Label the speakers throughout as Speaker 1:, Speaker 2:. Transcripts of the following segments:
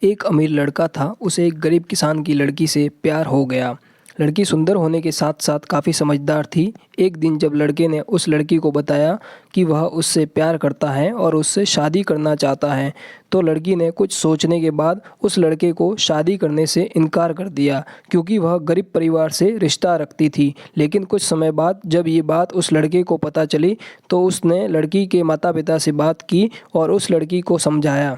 Speaker 1: एक अमीर लड़का था, उसे एक गरीब किसान की लड़की से प्यार हो गया। लड़की सुंदर होने के साथ साथ काफ़ी समझदार थी। एक दिन जब लड़के ने उस लड़की को बताया कि वह उससे प्यार करता है और उससे शादी करना चाहता है, तो लड़की ने कुछ सोचने के बाद उस लड़के को शादी करने से इनकार कर दिया, क्योंकि वह गरीब परिवार से रिश्ता रखती थी। लेकिन कुछ समय बाद जब ये बात उस लड़के को पता चली, तो उसने लड़की के माता पिता से बात की और उस लड़की को समझाया।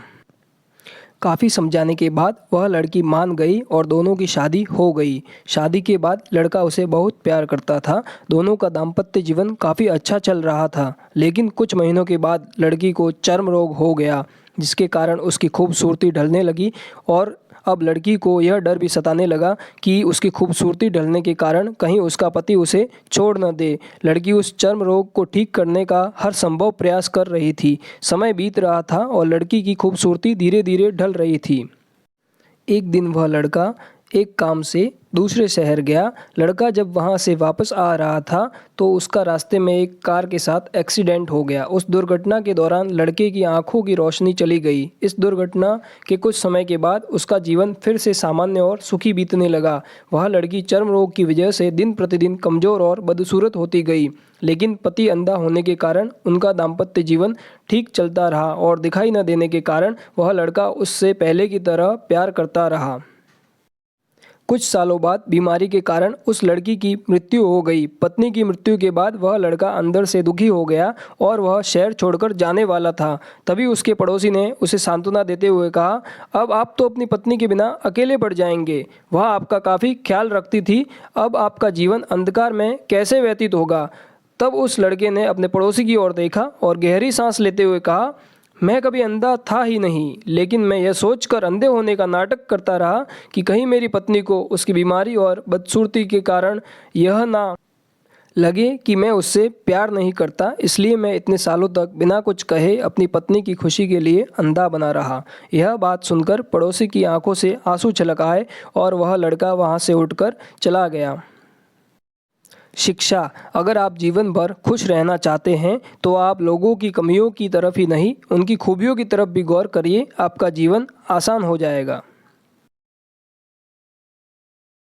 Speaker 1: काफ़ी समझाने के बाद वह लड़की मान गई और दोनों की शादी हो गई। शादी के बाद लड़का उसे बहुत प्यार करता था। दोनों का दाम्पत्य जीवन काफ़ी अच्छा चल रहा था। लेकिन कुछ महीनों के बाद लड़की को चर्म रोग हो गया, जिसके कारण उसकी खूबसूरती ढलने लगी। और अब लड़की को यह डर भी सताने लगा कि उसकी खूबसूरती ढलने के कारण कहीं उसका पति उसे छोड़ न दे। लड़की उस चर्म रोग को ठीक करने का हर संभव प्रयास कर रही थी। समय बीत रहा था और लड़की की खूबसूरती धीरे धीरे ढल रही थी। एक दिन वह लड़का एक काम से दूसरे शहर गया। लड़का जब वहां से वापस आ रहा था, तो उसका रास्ते में एक कार के साथ एक्सीडेंट हो गया। उस दुर्घटना के दौरान लड़के की आंखों की रोशनी चली गई। इस दुर्घटना के कुछ समय के बाद उसका जीवन फिर से सामान्य और सुखी बीतने लगा। वह लड़की चर्म रोग की वजह से दिन प्रतिदिन कमज़ोर और बदसूरत होती गई। लेकिन पति अंधा होने के कारण उनका दाम्पत्य जीवन ठीक चलता रहा और दिखाई न देने के कारण वह लड़का उससे पहले की तरह प्यार करता रहा। कुछ सालों बाद बीमारी के कारण उस लड़की की मृत्यु हो गई। पत्नी की मृत्यु के बाद वह लड़का अंदर से दुखी हो गया और वह शहर छोड़कर जाने वाला था। तभी उसके पड़ोसी ने उसे सांत्वना देते हुए कहा, अब आप तो अपनी पत्नी के बिना अकेले पड़ जाएंगे। वह आपका काफ़ी ख्याल रखती थी। अब आपका जीवन अंधकार में कैसे व्यतीत होगा। तब उस लड़के ने अपने पड़ोसी की ओर देखा और गहरी सांस लेते हुए कहा, मैं कभी अंधा था ही नहीं, लेकिन मैं यह सोचकर अंधे होने का नाटक करता रहा कि कहीं मेरी पत्नी को उसकी बीमारी और बदसूरती के कारण यह ना लगे कि मैं उससे प्यार नहीं करता। इसलिए मैं इतने सालों तक बिना कुछ कहे अपनी पत्नी की खुशी के लिए अंधा बना रहा। यह बात सुनकर पड़ोसी की आंखों से आंसू छलक आए और वह लड़का वहां से उठकर चला गया। शिक्षा। अगर आप जीवन भर खुश रहना चाहते हैं, तो आप लोगों की कमियों की तरफ ही नहीं, उनकी खूबियों की तरफ भी गौर करिए। आपका जीवन आसान हो जाएगा।